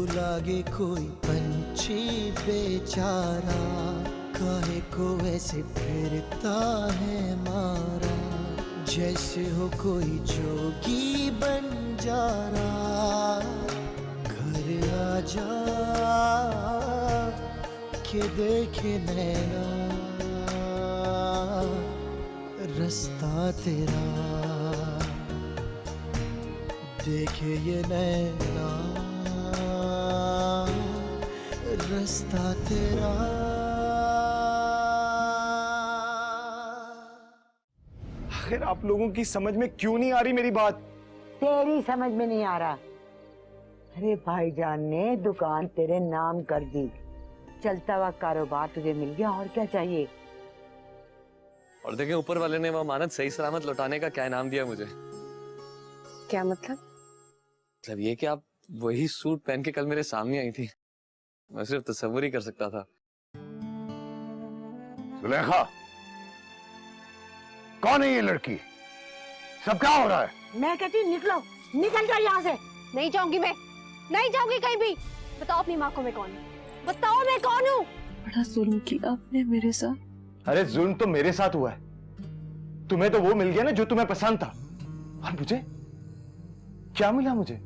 लागे कोई पंछी बेचारा, काहे को ऐसे फिरता है मारा, जैसे हो कोई जोगी बंजारा। घर आजा के देखे नैना रास्ता तेरा, देखे ये नैना रास्ता तेरा। आखिर आप लोगों की समझ में क्यों नहीं आ रही मेरी बात? तेरी समझ में नहीं आ रहा। अरे भाईजान ने दुकान तेरे नाम कर दी, चलता हुआ कारोबार तुझे मिल गया, और क्या चाहिए। और देखें ऊपर वाले ने वो अमानत सही सलामत लौटाने का क्या इनाम दिया मुझे। क्या मतलब? मतलब ये कि आप वही सूट पहन के कल मेरे सामने आई थी, मैं सिर्फ तस्वीर ही कर सकता था। सुलेखा, कौन है ये लड़की? सब क्या हो रहा है? मैं कहती हूँ निकलो, निकल जाओ यहाँ से। नहीं जाऊंगी मैं, नहीं जाऊंगी कहीं भी। बताओ अपनी माँ को मैं कौन हूँ, बताओ मैं कौन हूँ। बड़ा जुल्म किया आपने मेरे साथ। अरे जुल्म तो मेरे साथ हुआ है, तुम्हें तो वो मिल गया ना जो तुम्हें पसंद था, और मुझे क्या मिला? मुझे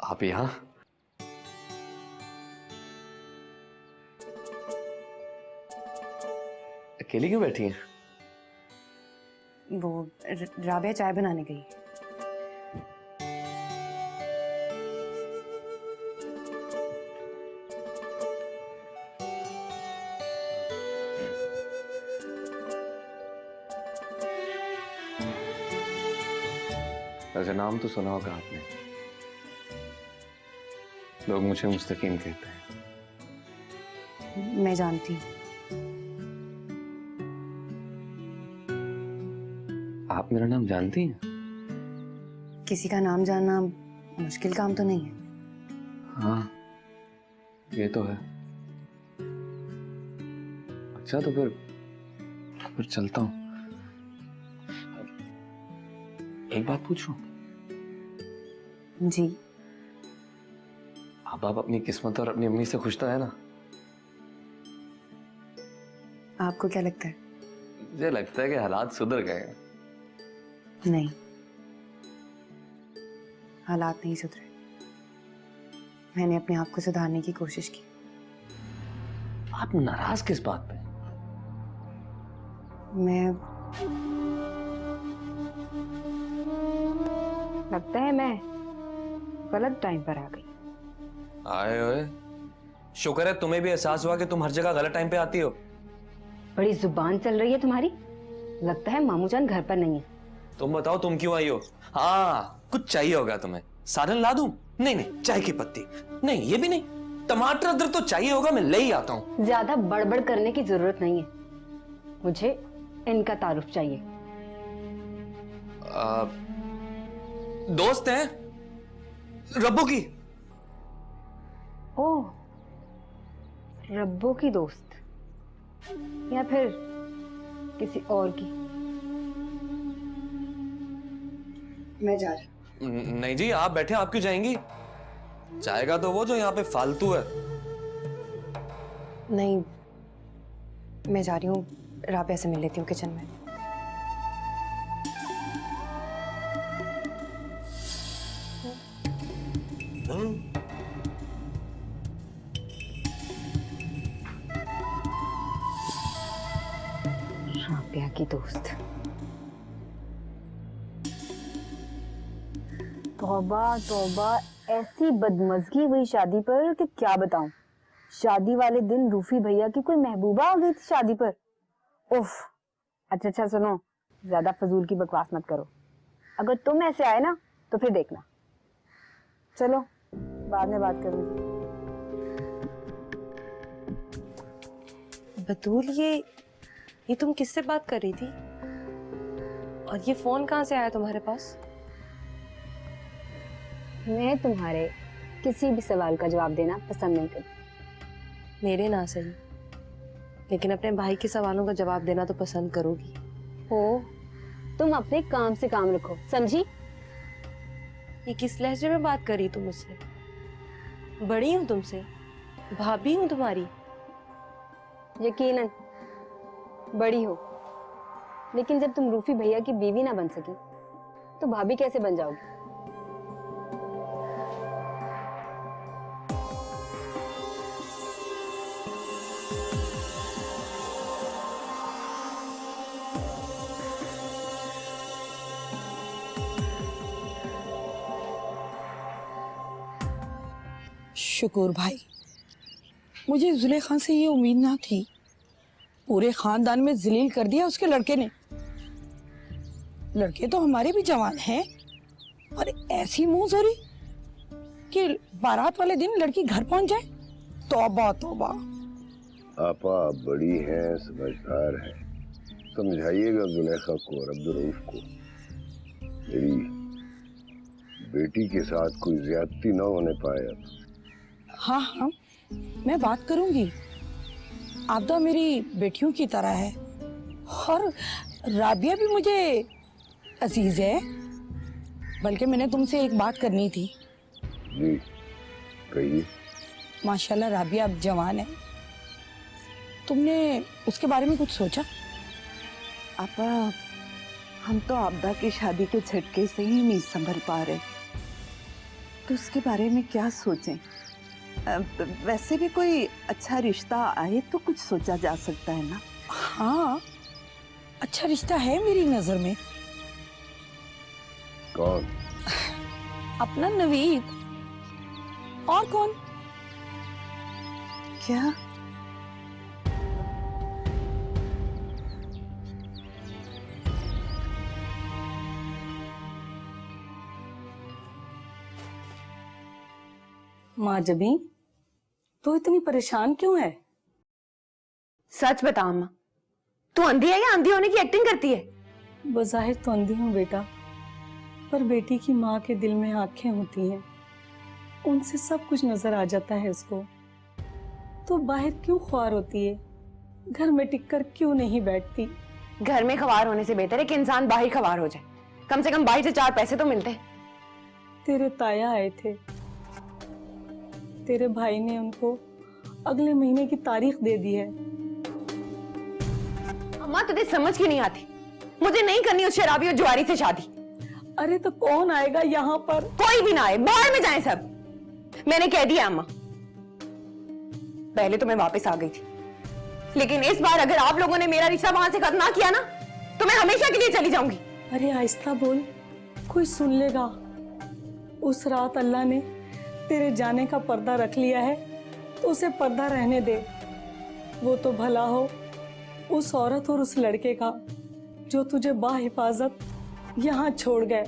आप यहाँ? अकेली क्यों बैठी हैं? वो राबिया चाय बनाने गई। वैसे नाम तो सुना होगा आपने, लोग मुझे मुस्तकीम कहते हैं। मैं जानती हूँ। आप मेरा नाम जानती हैं? किसी का नाम जानना मुश्किल काम तो नहीं है। हाँ, ये तो है। अच्छा तो फिर चलता हूँ। एक बात पूछूं? जी। आप अपनी किस्मत और अपनी अम्मी से खुश तो है ना? आपको क्या लगता है? मुझे लगता है कि हालात सुधर गए हैं। नहीं, हालात नहीं सुधरे। मैंने अपने आप को सुधारने की कोशिश की। आप नाराज किस बात पे? मैं लगता है मैं गलत टाइम पर आ गई। आए ओए, शुक्र है तुम्हें भी एहसास हुआ कि तुम हर जगह गलत टाइम पे आती हो। बड़ी जुबान चल रही है तुम्हारी। लगता है मामू जान घर पर नहीं है। तुम बताओ तुम क्यों आई हो? हाँ, कुछ चाहिए होगा तुम्हें। साधन ला दूं? नहीं नहीं, चाय की पत्ती नहीं, ये भी नहीं। टमाटर अदरक तो चाहिए होगा, मैं ले ही आता हूँ। ज्यादा बड़बड़ करने की जरूरत नहीं है, मुझे इनका तारुफ चाहिए। दोस्त हैं रब्बू की। ओह, रब्बू की दोस्त या फिर किसी और की? मैं जा रही। नहीं जी, आप बैठे, आप क्यों जाएंगी? जाएगा तो वो जो यहाँ पे फालतू है। नहीं, मैं जा रही हूँ, राबिया से मिल लेती हूँ किचन में। राबिया की दोस्त। तौबा तौबा, ऐसी बदमज़गी हुई शादी पर कि क्या बताऊं। शादी वाले दिन रूफी भैया की कोई महबूबा आ गई थी शादी पर। उफ। अच्छा सुनो, ज्यादा फजूल की बकवास मत करो। अगर तुम ऐसे आए ना तो फिर देखना। चलो बाद में बात करूंगी। बतूल, ये तुम किससे बात कर रही थी? और ये फोन कहाँ से आया तुम्हारे पास? मैं तुम्हारे किसी भी सवाल का जवाब देना पसंद नहीं करती। मेरे ना सही, लेकिन अपने भाई के सवालों का जवाब देना तो पसंद करोगी। ओ, तुम अपने काम से काम रखो, समझी? ये किस लहजे में बात कर रही तुम मुझसे? बड़ी हूँ तुमसे, भाभी हूँ तुम्हारी। यकीनन बड़ी हो, लेकिन जब तुम रूफी भैया की बीवी ना बन सकी तो भाभी कैसे बन जाओगी? शुक्र भाई, मुझे जुलेखा से ये उम्मीद ना थी। पूरे खानदान में जलील कर दिया उसके लड़के ने। लड़के तो हमारे भी जवान हैं, और ऐसी मुंह जोरी कि बारात वाले दिन लड़की घर पहुंच जाए। तौबा तौबा। आपा बड़ी हैं, समझदार हैं, समझाइएगा जुलेखा को और अब्दुल को, मेरी बेटी के साथ कोई ज्यादती न होने पाए। हाँ हाँ, मैं बात करूंगी। आबदा मेरी बेटियों की तरह है, और राबिया भी मुझे अजीज है। बल्कि मैंने तुमसे एक बात करनी थी। जी कहिए। माशाल्लाह राबिया अब जवान है, तुमने उसके बारे में कुछ सोचा? आपा, हम तो आबदा की शादी के झटके से ही नहीं संभल पा रहे, तो उसके बारे में क्या सोचें? वैसे भी कोई अच्छा रिश्ता आए तो कुछ सोचा जा सकता है ना। हाँ, अच्छा रिश्ता है मेरी नजर में। कौन? अपना नवीद। और कौन? क्या? माँ जबी, तू इतनी परेशान क्यों है? सच बता अम्मा, तू अंधी है या अंधी होने की एक्टिंग करती है? बज़ाहिर तो अंधी हूँ बेटा, पर बेटी की माँ के दिल में आंखें होती हैं, उनसे सब कुछ नजर आ जाता है उसको। तो बाहर क्यों ख्वार होती है? घर में टिककर क्यों नहीं बैठती? घर में खवार होने से बेहतर है कि इंसान बाहर खवार हो जाए। कम से कम बाहर से 4 पैसे तो मिलते हैं। तेरे ताया आए थे, तेरे भाई ने उनको अगले महीने की तारीख दे दी है। अम्मा तुझे समझ क्यों नहीं आती? मुझे नहीं करनी उस शराबी और जुआरी से शादी। अरे तो कौन आएगा यहाँ पर? कोई भी ना आए, बाहर में जाएं सब। मैंने कह दिया अम्मा। पहले तो मैं वापस आ गई थी, लेकिन इस बार अगर आप लोगों ने मेरा रिश्ता वहां से खत्म ना किया ना, तो मैं हमेशा के लिए चली जाऊंगी। अरे आहिस्ता बोल, कोई सुन लेगा। उस रात अल्लाह ने तेरे जाने का पर्दा रख लिया है, तो उसे पर्दा रहने दे। वो तो भला हो उस औरत और उस लड़के का जो तुझे बाहिफाजत यहाँ छोड़ गए,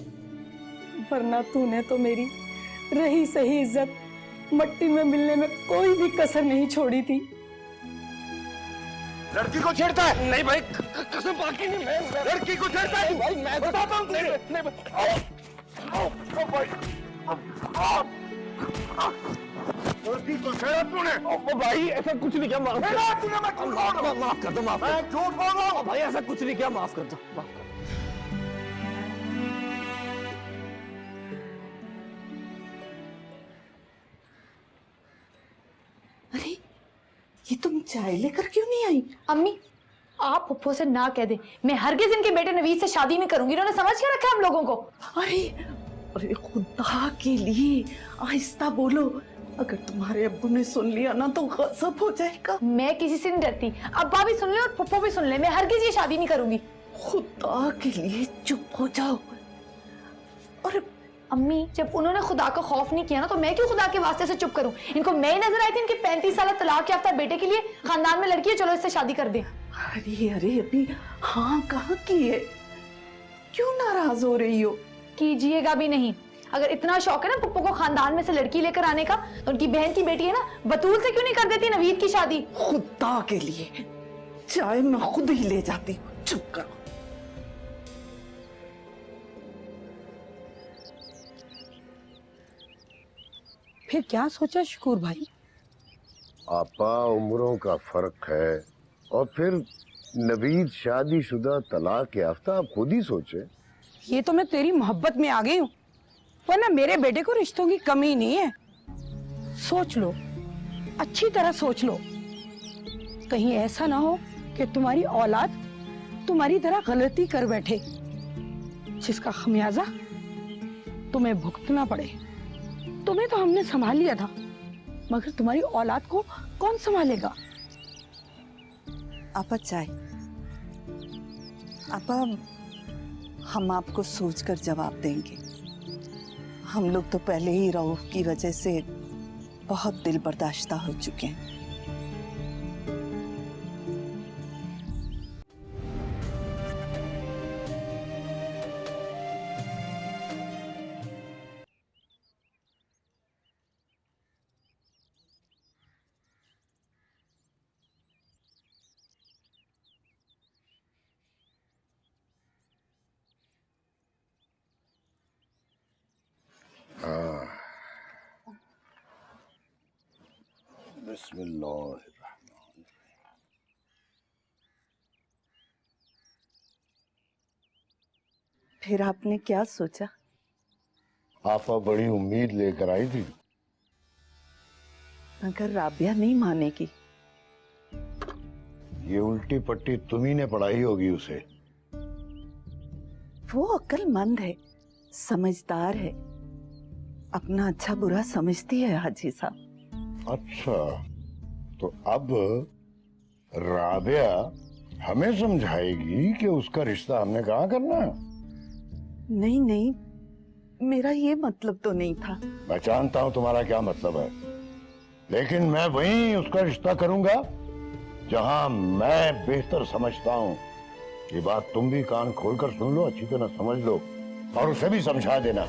वरना तूने तो मेरी रही सही इज्जत मट्टी में मिलने में कोई भी कसर नहीं छोड़ी थी। लड़की को छेड़ता है? नहीं भाई, कसम बाकी नहीं। मैं लड़की को छेड़ता है भाई, मैं बताता हूँ। नहीं लड़की को छेड़ा तूने? भाई ऐसा कुछ नहीं किया, माफ कर दो। माफ, मैं झूठ बोल रहा हूँ भाई, ऐसा कुछ नहीं किया, माफ कर दो, माफ कर दो। अरे ये तुम चाय लेकर क्यों नहीं आई? अम्मी, आप पप्पू से ना कह दे, मैं हरगिज इनके बेटे नवीद से शादी नहीं करूंगी। इन्होंने समझ क्या रखा हम लोगों को? अरे अरे खुदा के लिए आहिस्ता बोलो, अगर तुम्हारे अब्बू ने सुन लिया ना तो गजब हो जाएगा। मैं किसी से नहीं डरती, अब्बा भी सुन ले और पप्पू भी सुन ले, मैं हरगिज ये शादी नहीं करूंगी। खुदा के लिए चुप हो जाओ। और अम्मी, जब उन्होंने खुदा का खौफ नहीं किया ना, तो मैं क्यों खुदा के वास्ते से चुप करूं? इनको मैं ही नजर आई थी इनके 35 साल तलाक याफ्ता बेटे के लिए, खानदान में लड़की है, चलो इससे शादी कर दे। अरे अरे अभी हाँ कहाँ की है? क्यों नाराज हो रही हो? कीजिएगा भी नहीं। अगर इतना शौक है ना पप्पू को खानदान में से लड़की लेकर आने का, तो उनकी बहन की बेटी है ना बतूल से क्यों नहीं कर देती नवीद की शादी? खुदा के लिए चाय मैं खुद ही ले जाती हूँ, चुप करो। फिर क्या सोचा शकूर भाई? आपा उम्रों का फर्क है, और फिर नवीद शादीशुदा तलाक याफ्ता, आप खुद ही सोचे। ये तो मैं तेरी मोहब्बत में आ गई हूँ, वरना मेरे बेटे को रिश्तों की कमी नहीं है। सोच लो, अच्छी तरह सोच लो, कहीं ऐसा ना हो कि तुम्हारी औलाद तुम्हारी तरह गलती कर बैठे, जिसका खमियाजा तुम्हें भुगतना पड़े। तुम्हें तो हमने संभाल लिया था, मगर तुम्हारी औलाद को कौन संभालेगा? आपा चाय। आपा, हम आपको सोचकर जवाब देंगे। हम लोग तो पहले ही रऊफ की वजह से बहुत दिल बर्दाश्ता हो चुके हैं। बिस्मिल्लाहिर्रहमानिर्रहीम। फिर आपने क्या सोचा? आपा बड़ी उम्मीद लेकर आई थी, मगर राबिया नहीं मानेगी। ये उल्टी पट्टी तुम्ही ने पढ़ाई होगी उसे। वो अक्लमंद है, समझदार है, अपना अच्छा बुरा समझती है हाजी साहब। अच्छा, तो अब राबिया हमें समझाएगी कि उसका रिश्ता हमने कहाँ करना है? नहीं नहीं, मेरा ये मतलब तो नहीं था। मैं जानता हूँ तुम्हारा क्या मतलब है, लेकिन मैं वहीं उसका रिश्ता करूंगा जहां मैं बेहतर समझता हूँ। ये बात तुम भी कान खोलकर सुन लो, अच्छी तरह समझ लो, और उसे भी समझा देना।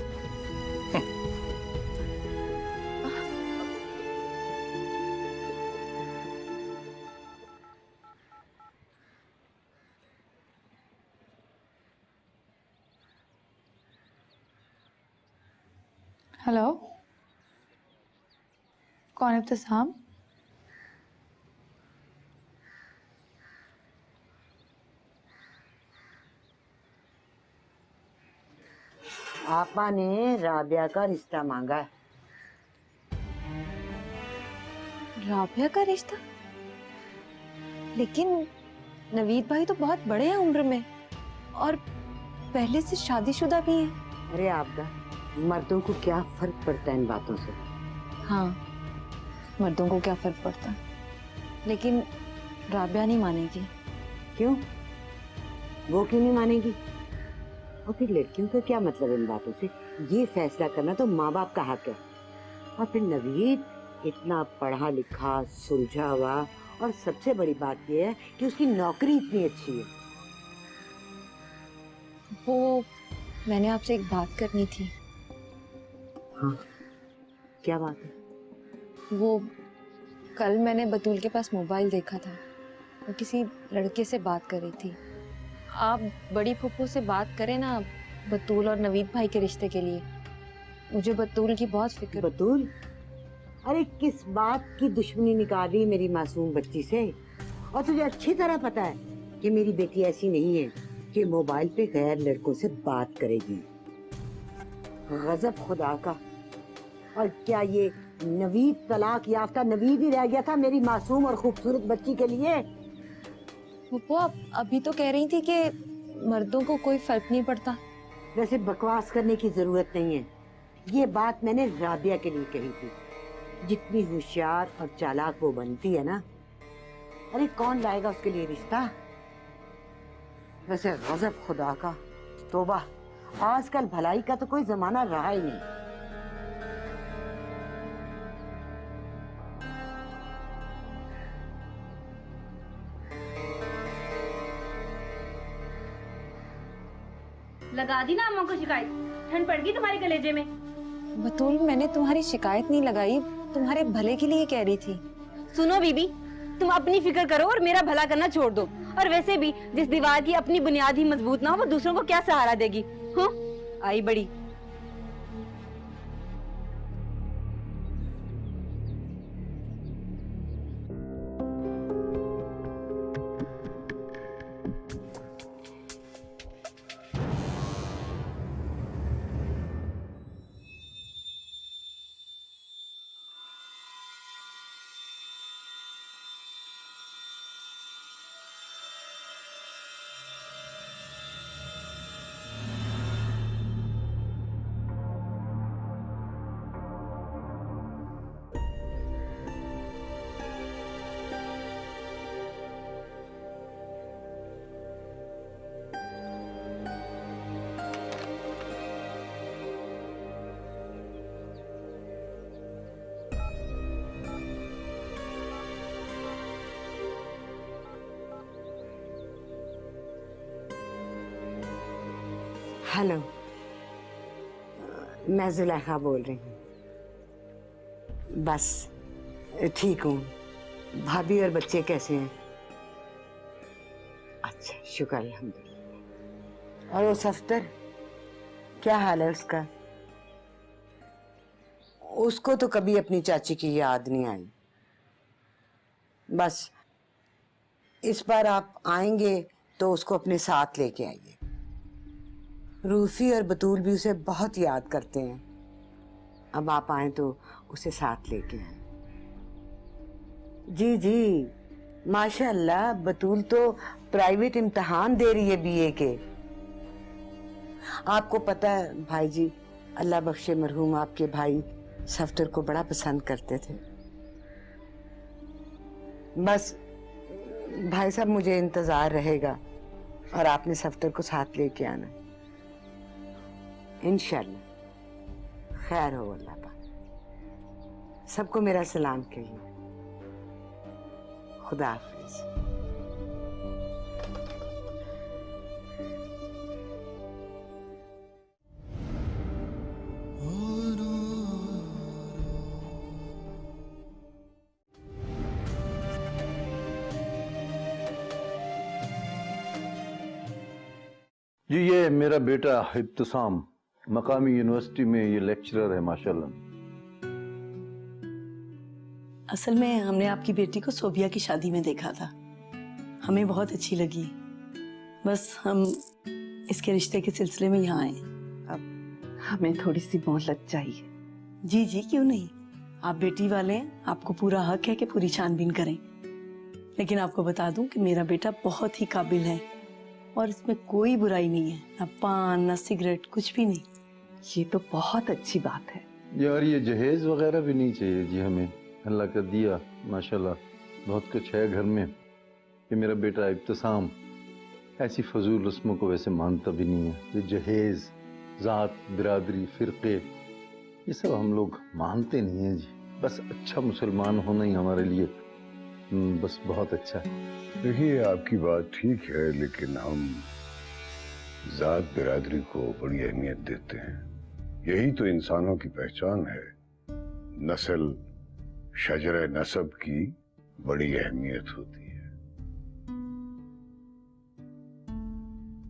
हेलो, कौन इब्तिसाम? आपा ने राबिया का रिश्ता मांगा है। राबिया का रिश्ता? लेकिन नवीद भाई तो बहुत बड़े हैं उम्र में और पहले से शादीशुदा भी हैं। अरे आपका मर्दों को क्या फर्क पड़ता है इन बातों से? हाँ, मर्दों को क्या फर्क पड़ता, लेकिन राबिया नहीं मानेगी। क्यों? वो क्यों नहीं मानेगी? और फिर लड़कियों का क्या मतलब इन बातों से? ये फैसला करना तो माँ बाप का हक है। और फिर नवीद इतना पढ़ा लिखा, सुलझा हुआ, और सबसे बड़ी बात ये है कि उसकी नौकरी इतनी अच्छी है। वो मैंने आपसे एक बात करनी थी। हाँ, क्या बात है? वो कल मैंने बतूल के पास मोबाइल देखा था, वो किसी लड़के से बात कर रही थी। आप बड़ी फूफू से बात करें ना बतूल और नवीद भाई के रिश्ते के लिए। मुझे बतूल की बहुत फिक्र। बतूल? अरे किस बात की दुश्मनी निकाल रही मेरी मासूम बच्ची से? और तुझे अच्छी तरह पता है कि मेरी बेटी ऐसी नहीं है कि मोबाइल पे गैर लड़कों से बात करेगी। गजब खुदा का। और क्या ये नवीद तलाक याफ्ता नवीद ही रह गया था मेरी मासूम और खूबसूरत बच्ची के लिए? फूफू आप अभी तो कह रही थी कि मर्दों को कोई फर्क नहीं पड़ता। वैसे बकवास करने की जरूरत नहीं है। ये बात मैंने राबिया के लिए कही थी। जितनी होशियार और चालाक वो बनती है ना, अरे कौन लाएगा उसके लिए रिश्ता? वैसे गजब खुदा का। तौबा, आजकल भलाई का तो कोई जमाना रहा ही नहीं। लगा दी ना अम्मा को शिकायत? ठंड पड़ गई तुम्हारे कलेजे में? बतूल, मैंने तुम्हारी शिकायत नहीं लगाई, तुम्हारे भले के लिए कह रही थी। सुनो बीबी, तुम अपनी फिक्र करो और मेरा भला करना छोड़ दो। और वैसे भी जिस दीवार की अपनी बुनियाद ही मजबूत ना हो, वो दूसरों को क्या सहारा देगी? हाँ, आई बड़ी। हेलो, मैं जुलेखा बोल रही हूँ। बस ठीक हूँ। भाभी और बच्चे कैसे हैं? अच्छा, शुक्र अल्हम्दुलिल्लाह। और वो सफ्तर, क्या हाल है उसका? उसको तो कभी अपनी चाची की याद नहीं आई। बस इस बार आप आएंगे तो उसको अपने साथ लेके आइए। रूफी और बतूल भी उसे बहुत याद करते हैं। अब आप आए तो उसे साथ लेके आए। जी जी, माशाअल्लाह, बतूल तो प्राइवेट इम्तिहान दे रही है बीए के। आपको पता है भाई जी, अल्लाह बख्शे मरहूम आपके भाई सफ्तर को बड़ा पसंद करते थे। बस भाई साहब, मुझे इंतजार रहेगा और आपने सफ्तर को साथ लेके आना। इंशाल्लाह खैर हो अल्लाह पाक। सबको मेरा सलाम कहिए। खुदा हाफिज। जी, ये मेरा बेटा इब्तिसाम मकामी यूनिवर्सिटी में ये लेक्चरर है माशाल्लाह। असल में हमने आपकी बेटी को सोबिया की शादी में देखा था, हमें बहुत अच्छी लगी। बस हम इसके रिश्ते के सिलसिले में यहाँ आए। अब हमें थोड़ी सी मोहलत चाहिए। जी जी, क्यों नहीं, आप बेटी वाले हैं, आपको पूरा हक है कि पूरी छानबीन करें। लेकिन आपको बता दूं कि मेरा बेटा बहुत ही काबिल है और इसमें कोई बुराई नहीं है, ना पान ना सिगरेट, कुछ भी नहीं। ये तो बहुत अच्छी बात है यार, ये जहेज वगैरह भी नहीं चाहिए जी हमें। अल्लाह का दिया माशाल्लाह बहुत कुछ है घर में। ये मेरा बेटा इब्तिसाम ऐसी फजूल रस्मों को वैसे मानता भी नहीं है। ये जहेज, ज़ात, बिरादरी, फ़िरक़े, ये सब हम लोग मानते नहीं हैं जी। बस अच्छा मुसलमान होना ही हमारे लिए बस बहुत अच्छा है। देखिए, आपकी बात ठीक है, लेकिन हम ज़ात बिरादरी को बड़ी अहमियत देते हैं। यही तो इंसानों की पहचान है। नस्ल, शजरे नसब की बड़ी अहमियत होती है।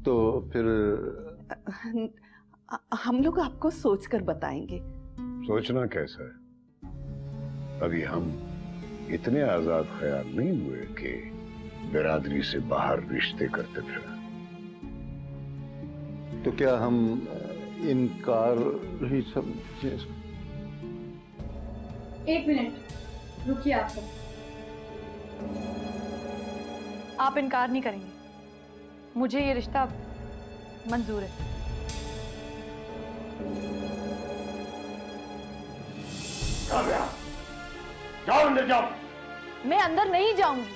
तो फिर हम लोग आपको सोचकर बताएंगे। सोचना कैसा है? अभी हम इतने आजाद ख्याल नहीं हुए कि बिरादरी से बाहर रिश्ते करते फिर। तो क्या हम इनकार ही सब? एक मिनट रुकिए, आप सब। आप इनकार नहीं करेंगे, मुझे ये रिश्ता मंजूर है। जाओ अंदर जाओ। मैं अंदर नहीं जाऊंगी,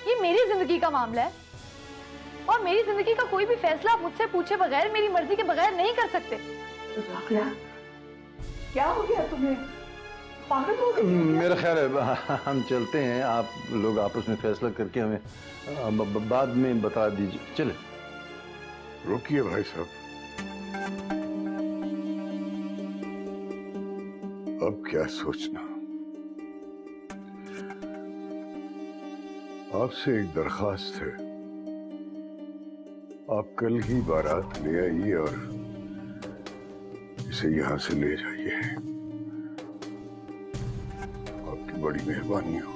ये मेरी जिंदगी का मामला है और मेरी जिंदगी का कोई भी फैसला आप मुझसे पूछे बगैर, मेरी मर्जी के बगैर नहीं कर सकते। क्या हो गया तुम्हें? पागल हो गए? मेरा ख्याल है हम चलते हैं, आप लोग आपस में फैसला करके हमें बाद में बता दीजिए। चले। रुकिए भाई साहब, क्या सोचना। आपसे एक दरखास्त है। आप कल ही बारात ले आइए और इसे यहां से ले जाइए। आपकी बड़ी मेहरबानी होगी।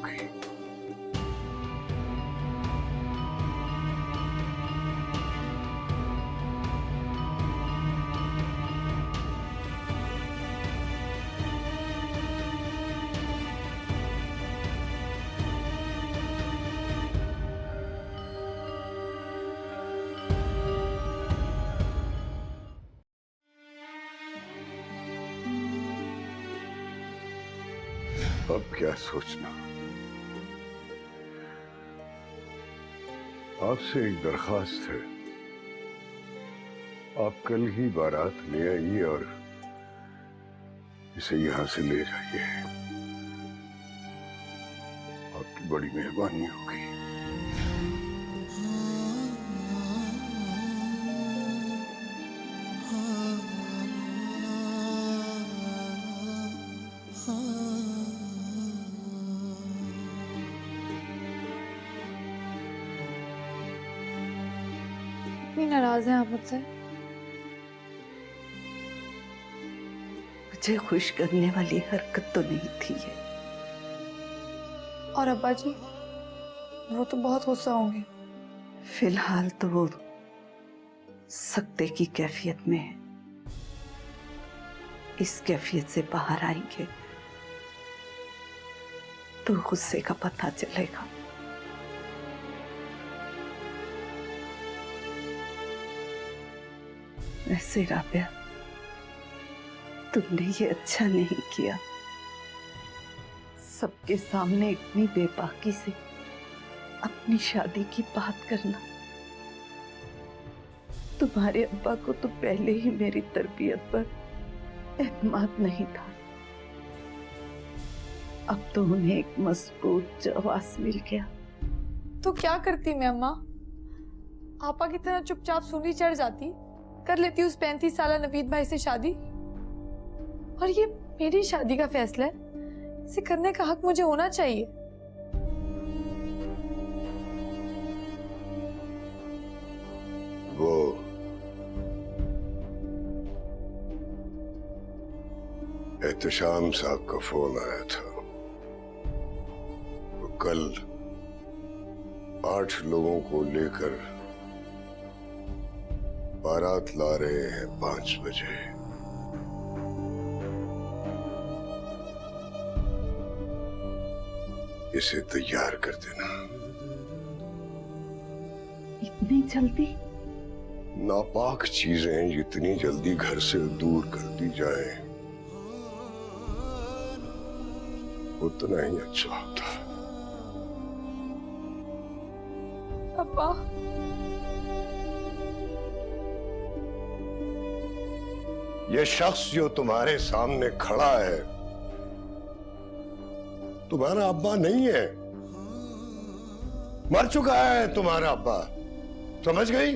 अब क्या सोचना। आपसे एक दरखास्त है। आप कल ही बारात ले आइए और इसे यहां से ले जाइए। आपकी बड़ी मेहरबानी होगी। इतनी नाराज हैं आप मुझसे? मुझे खुश करने वाली हरकत तो नहीं थी ये। और अब्बा जी, वो तो बहुत गुस्सा होंगे। फिलहाल तो वो सख्ते की कैफियत में है। इस कैफियत से बाहर आएंगे तो गुस्से का पता चलेगा। वैसे राबिया, तुमने ये अच्छा नहीं किया। सबके सामने इतनी बेबाकी से अपनी शादी की बात करना। तुम्हारे अब्बा को तो पहले ही मेरी तरबियत पर एतमाद नहीं था। अब तो उन्हें एक मजबूत जवाब मिल गया। तो क्या करती मैं अम्मा? आपा की तरह चुपचाप सूली चढ़ जाती, कर लेती उस 35 साला नवीद भाई से शादी। और ये मेरी शादी का फैसला है, इसे करने का हक मुझे होना चाहिए। वो एहतशाम साहब का फोन आया था। वो कल 8 लोगों को लेकर बारात ला रहे हैं 5 बजे। इसे तैयार कर देना। इतनी जल्दी? नापाक चीजें जितनी जल्दी घर से दूर कर दी जाए उतना ही अच्छा होता है। अब्बा, ये शख्स जो तुम्हारे सामने खड़ा है तुम्हारा अब्बा नहीं है। मर चुका है तुम्हारा अब्बा, समझ गई?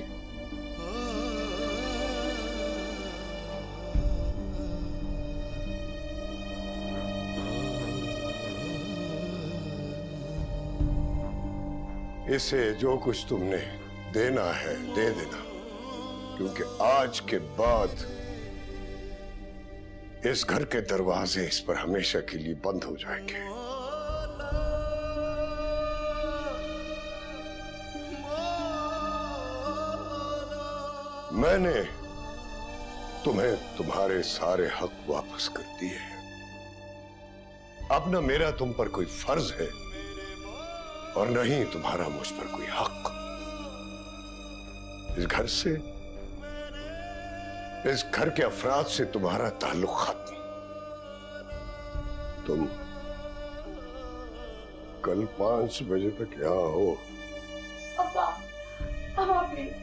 इसे जो कुछ तुमने देना है दे देना, क्योंकि आज के बाद इस घर के दरवाजे इस पर हमेशा के लिए बंद हो जाएंगे। मैंने तुम्हें तुम्हारे सारे हक वापस कर दिए हैं। अब न मेरा तुम पर कोई फर्ज है और न ही तुम्हारा मुझ पर कोई हक। इस घर से, इस घर के अफराद से तुम्हारा ताल्लुक खत्म। तुम कल 5 बजे तक यहाँ हो। अब्बा, अब्बा प्लीज,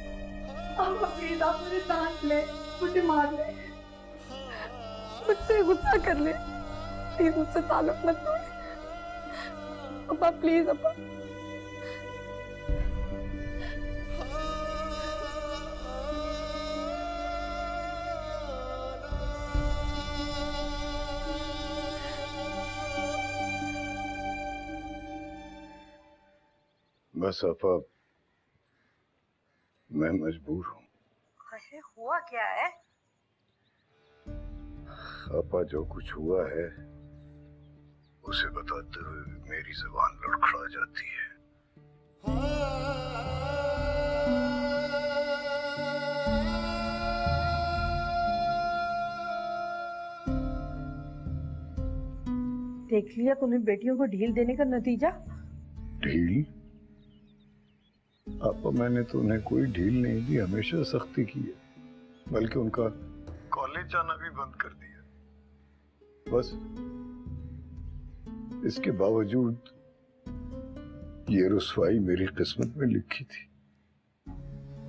अब्बा प्लीज, आप मुझे डांट ले, मुझे मार ले, मुझसे गुस्सा कर ले, प्लीज मुझसे ताल्लुक मत तोड़। अब्बा प्लीज, अब्बा। बस आपा, मैं मजबूर हूँ। अरे हुआ क्या है? आपा, जो कुछ हुआ है उसे बताते हुए मेरी जुबान लड़खड़ा जाती है। देख लिया तूने बेटियों को ढील देने का नतीजा। ढील? आपा, मैंने तो उन्हें कोई ढील नहीं दी, हमेशा सख्ती की है, बल्कि उनका कॉलेज जाना भी बंद कर दिया। बस इसके बावजूद ये रुसवाई मेरी किस्मत में लिखी थी।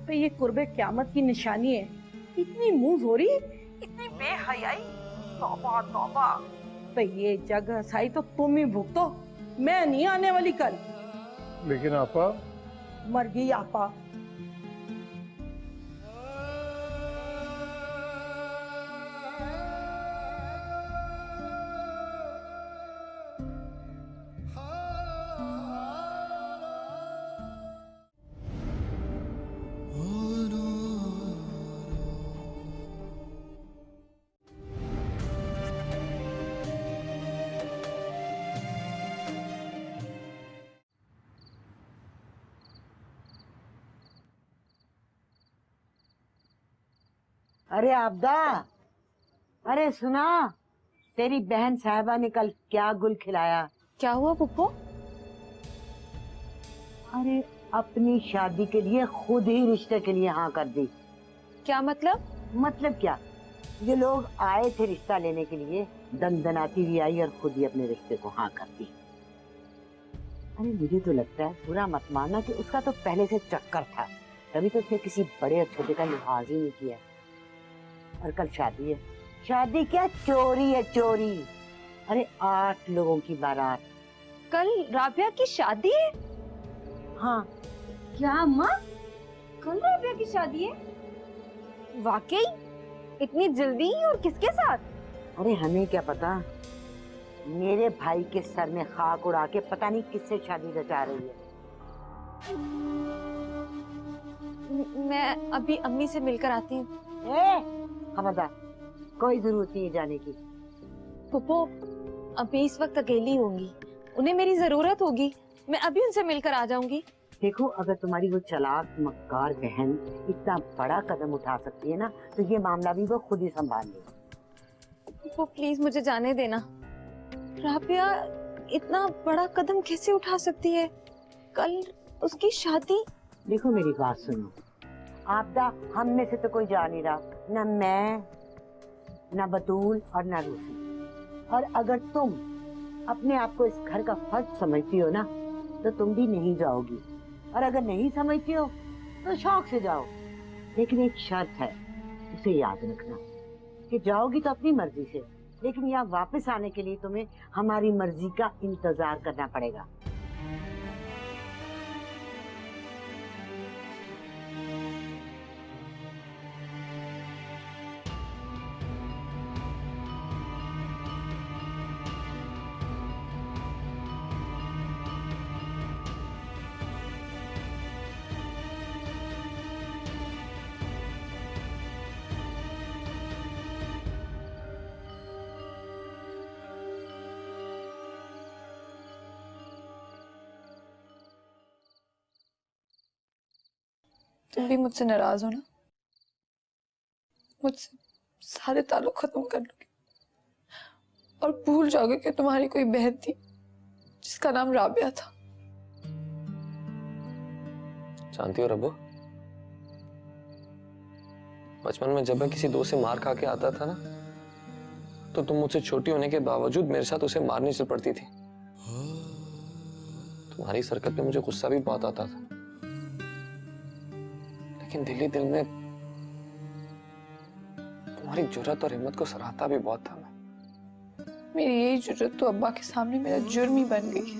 भाई ये कुर्बे क़यामत की निशानी है। इतनी मुंह हो रही, इतनी बेहयाई। तौबा तौबा। भाई ये जग हसाई तो तुम ही भुगतो, मैं नहीं आने वाली कल। लेकिन आपा, मर गई आपा। अरे आबदा, अरे सुना, तेरी बहन साहिबा ने कल क्या गुल खिलाया। क्या हुआ पुप्पो? अरे अपनी शादी के लिए खुद ही रिश्ते के लिए हाँ कर दी। क्या मतलब? मतलब क्या, ये लोग आए थे रिश्ता लेने के लिए, दनदनाती हुई आई और खुद ही अपने रिश्ते को हाँ कर दी। अरे मुझे तो लगता है, बुरा मत मानना, कि उसका तो पहले से चक्कर था, तभी तो उसने किसी बड़े और छोटे का लिहाज ही नहीं किया। और कल शादी है। शादी क्या, चोरी है चोरी। अरे 8 लोगों की बारात। कल राबिया की शादी है? हाँ। क्या अम्मा, कल राबिया की शादी है? वाकई? इतनी जल्दी और किसके साथ? अरे हमें क्या पता, मेरे भाई के सर में खाक उड़ा के पता नहीं किससे शादी रचा रही है। मैं अभी अम्मी से मिलकर आती हूँ। खबरदार, कोई जरूरत नहीं है जाने की। पुप्पो, अभी इस वक्त अकेली होंगी, उन्हें मेरी जरूरत होगी, मैं अभी उनसे मिलकर आ जाऊंगी। देखो, अगर तुम्हारी वो चालाक मक्कार बहन इतना बड़ा कदम उठा सकती है ना, तो ये मामला भी वो खुद ही संभाल लेगी। पुप्पो प्लीज मुझे जाने देना। राबिया इतना बड़ा कदम कैसे उठा सकती है? कल उसकी शादी। देखो मेरी बात सुनो आबदा, हम में से तो कोई जा नहीं रहा, न मैं, न बतूल और न रूसी। और अगर तुम अपने आप को इस घर का फर्ज समझती हो ना, तो तुम भी नहीं जाओगी, और अगर नहीं समझती हो तो शौक से जाओ। लेकिन एक शर्त है, उसे याद रखना, कि जाओगी तो अपनी मर्जी से, लेकिन यहाँ वापस आने के लिए तुम्हें हमारी मर्जी का इंतजार करना पड़ेगा। तुम भी मुझसे नाराज हो ना? मुझसे सारे ताल्लुक खत्म कर लोगे और भूल जाओगे कि तुम्हारी कोई बहन थी जिसका नाम राबिया था। जानती हो रब्बो, बचपन में जब मैं किसी दोस्त से मार खा के आता था ना, तो तुम मुझसे छोटी होने के बावजूद मेरे साथ उसे मारने चल पड़ती थी। तुम्हारी इस हरकत पे मुझे गुस्सा भी बहुत आता था, लेकिन दिल ही दिल में तुम्हारी जुर्रत और हिम्मत को सराहता भी बहुत था। मेरी यही जुर्रत तो अब्बा के सामने मेरा जुर्म ही बन गई,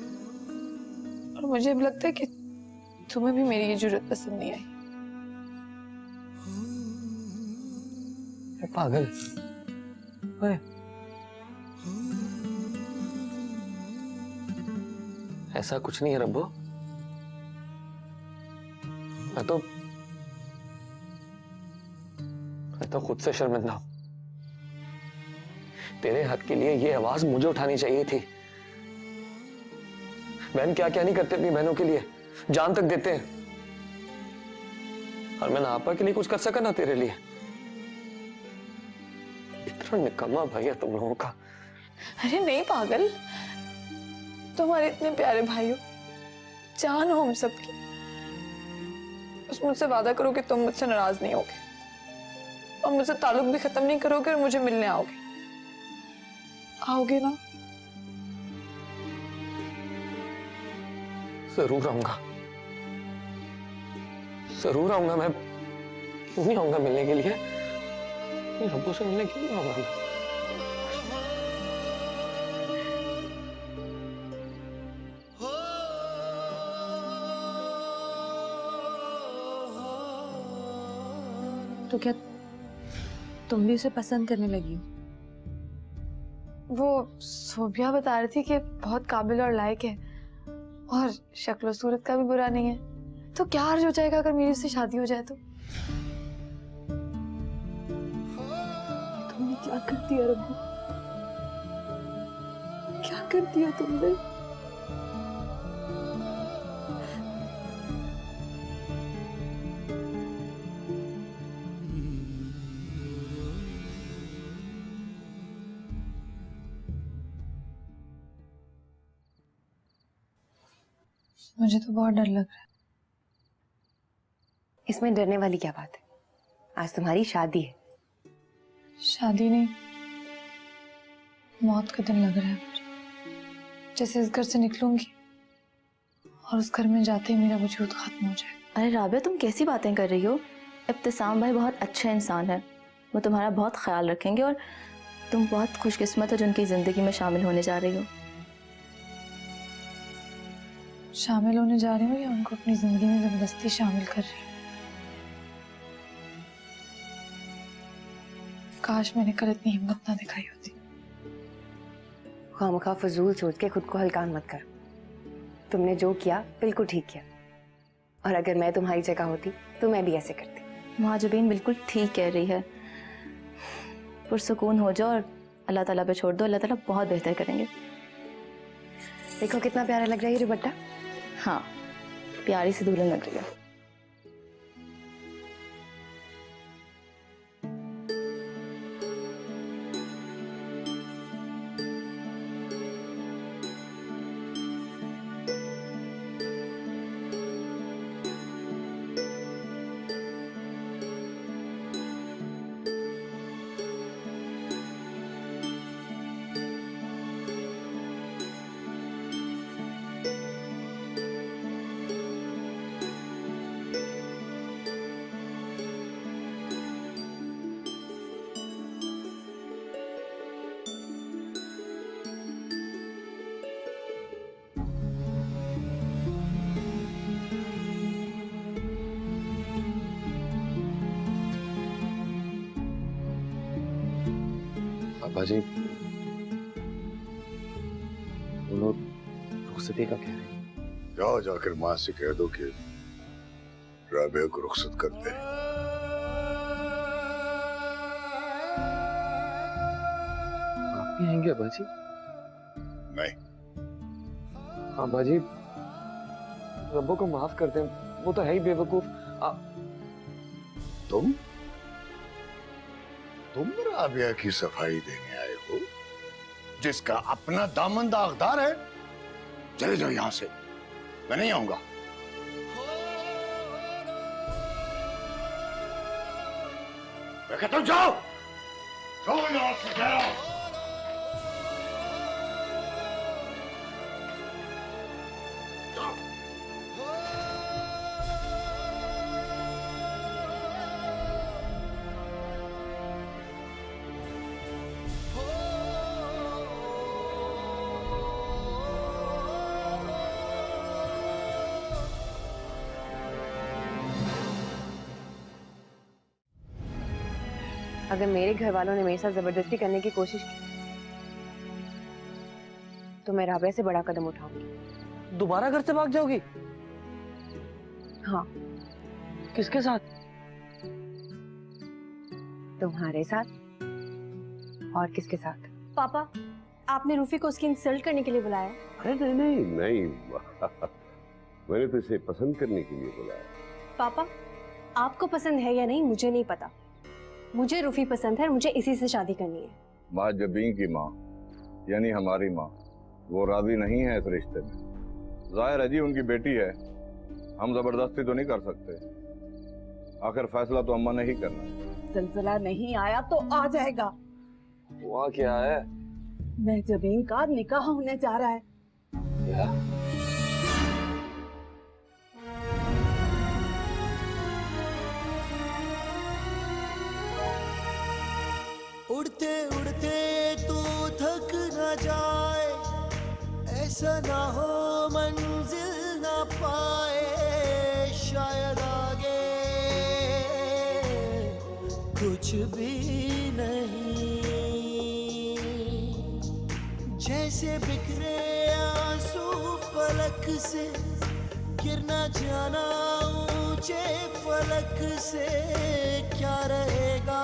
और मुझे अब लगता है कि तुम्हें भी मेरी ये जुर्रत पसंद नहीं आई। पागल, ओए, ऐसा कुछ नहीं है रब्बो। मैं तो खुद से शर्मिंदा हूं। तेरे हक के लिए ये आवाज मुझे उठानी चाहिए थी। बहन क्या क्या नहीं करते अपनी बहनों के लिए, जान तक देते हैं। और मैं ना आपा के लिए कुछ कर सका ना तेरे लिए। इतना निकम्मा भाई है तुम लोगों का। अरे नहीं पागल, तुम्हारे इतने प्यारे भाई हो, जान हो हम सबकी। बस मुझसे वादा करो कि तुम मुझसे नाराज नहीं होगे और मुझसे ताल्लुक भी खत्म नहीं करोगे और मुझे मिलने आओगे। आओगे ना? जरूर आऊंगा, जरूर आऊंगा। मैं क्यों नहीं आऊंगा मिलने के लिए? रब्बू से मिलने क्यों नहीं आऊंगा मैं? तो क्या तुम भी उसे पसंद करने लगी हो? वो सोबिया बता रही थी कि बहुत काबिल और लायक है और शक्ल सूरत का भी बुरा नहीं है। तो क्या हर्ज हो जाएगा अगर मेरी उससे शादी हो जाए तो? तुमने क्या कर दिया रब्बू? क्या कर दिया तुमने? मुझे तो बहुत डर लग रहा है। इसमें डरने वाली क्या बात है? आज तुम्हारी शादी है। शादी नहीं, मौत का दिन लग रहा है मुझे। जैसे इस घर से निकलूंगी और उस घर में जाते ही मेरा वजूद खत्म हो जाए। अरे राबिया, तुम कैसी बातें कर रही हो? इब्तिसाम भाई बहुत अच्छा इंसान है, वो तुम्हारा बहुत ख्याल रखेंगे और तुम बहुत खुशकिस्मत हो जो उनकी जिंदगी में शामिल होने जा रही हो। शामिल होने जा रही हूँ या उनको अपनी जिंदगी में जबरदस्ती शामिल कर रही हूँ? काश मैंने कल इतनी हिम्मत ना दिखाई होती। खामखा फजूल सोच के खुद को हल्कान मत कर। तुमने जो किया बिल्कुल ठीक किया, और अगर मैं तुम्हारी जगह होती तो मैं भी ऐसे करती। महाजबीन बिल्कुल ठीक कह रही है। पुरसुकून हो जाओ और अल्लाह ताला पे छोड़ दो, अल्लाह ताला बहुत बेहतर करेंगे। देखो कितना प्यारा लग रहा है ये दुपट्टा। हाँ, प्यारी सी दुल्हन लग रही है। पापा जी, वो लोग रुखसती का कह रहे हैं। जाओ जाकर माँ से कह दो कि राबिया को रुखसत कर दे। आप भी आएंगे अब्बा जी? नहीं। अब्बा जी, रब्बो को माफ कर दें, वो तो है ही बेवकूफ। तुम राबिया की सफाई देने आए हो, जिसका अपना दामन दागदार है? चले जाओ यहां से, मैं नहीं आऊंगा। मैं कहता हूं जाओ, जाओ यहां से, जाओ। अगर मेरे घर वालों ने मेरे साथ जबरदस्ती करने की कोशिश की तो मैं राबिया से बड़ा कदम उठाऊंगी। दोबारा घर से भाग जाओगी? हाँ, किसके साथ? तुम्हारे साथ। और किसके साथ? पापा, आपने रूफी को उसकी इंसल्ट करने के लिए बुलाया? अरे नहीं मैंने तो इसे पसंद करने के लिए बुलाया। पापा, आपको पसंद है या नहीं मुझे नहीं पता, मुझे रूफी पसंद है और मुझे इसी से शादी करनी है। माँ जबीन की माँ यानी हमारी माँ, वो राजी नहीं है इस रिश्ते में। जाहिर है जी उनकी बेटी है, हम जबरदस्ती तो नहीं कर सकते। आखिर फैसला तो अम्मा ने ही करना है। सिलसिला नहीं आया तो आ जाएगा। हुआ क्या है? महजबीन का निकाह होने जा रहा है। क्या? उड़ते उड़ते तू थक न जाए, ऐसा ना हो मंजिल ना पाए, शायद आगे कुछ भी नहीं। जैसे बिखरे आंसू फलक से, गिरना जाना ऊंचे फलक से, क्या रहेगा